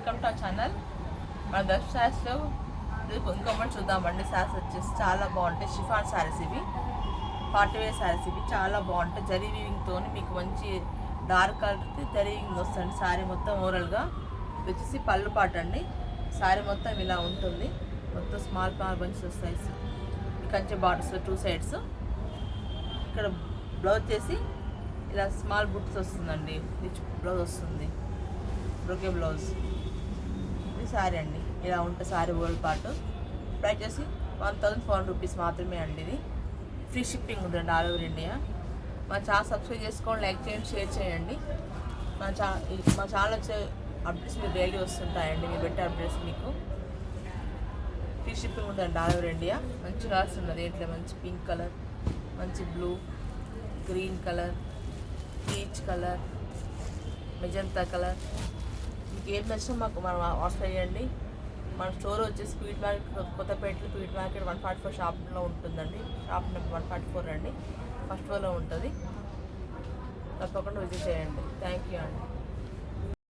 Welcome to our channel. మన దర్శ శారీస్లో ఇంకొకటి చూద్దామండి. శారీస్ వచ్చేసి చాలా బాగుంటాయి. షిఫాన్ శారీస్ ఇవి, పార్టీ వేర్ శారీస్ ఇవి చాలా బాగుంటాయి. జరీ వీవింగ్తో మీకు మంచి డార్క్ కలర్ జరీ వీవింగ్ వస్తుంది. శారీ మొత్తం ఓవరాల్గా ఇది వచ్చేసి పళ్ళు పాట అండి. శారీ మొత్తం ఇలా ఉంటుంది. మొత్తం స్మాల్ బంచెస్ వస్తాయి. ఈ కంచె బార్డర్స్ 2 సైడ్స్. ఇక్కడ బ్లౌజ్ చేసి ఇలా స్మాల్ బుట్స్ వస్తుందండి. రిచ్ బ్లౌజ్ వస్తుంది, బ్రోకే బ్లౌజ్. ఇది శారీ అండి, ఇలా ఉంటుంది శారీ ఓల్డ్ పార్ట్. ప్రైస్ వచ్చేసి 1400 రూపీస్ మాత్రమే అండి. ఇది ఫ్రీ షిప్పింగ్ ఉందండి ఆల్ ఓవర్ ఇండియా. మా ఛానల్ సబ్స్క్రైబ్ చేసుకోండి, లైక్ చేయండి, షేర్ చేయండి. మా ఛానల్ వచ్చే అప్డేట్స్ మీకు డైలీ వస్తుంటాయండి. మీరు పెట్టే అప్డేట్స్ మీకు ఫ్రీ షిప్పింగ్ ఉందండి ఆల్ ఓవర్ ఇండియా. మంచి కలర్స్ ఉన్నది. ఇట్లా మంచి పింక్ కలర్, మంచి blue, green colour, peach colour, magenta colour. మీకు ఏం నచ్చినా మాకు మనం వాట్సాప్ చేయండి. మన స్టోర్ వచ్చేసి స్పీడ్ మార్కెట్ కొత్తపేటలో స్పీడ్ మార్కెట్ 144 షాప్లో ఉంటుందండి. షాప్ నెంబర్ 144 అండి, ఫస్ట్ ఫ్లోర్లో ఉంటుంది. తప్పకుండా విజిట్ చేయండి. థ్యాంక్ యూ అండి.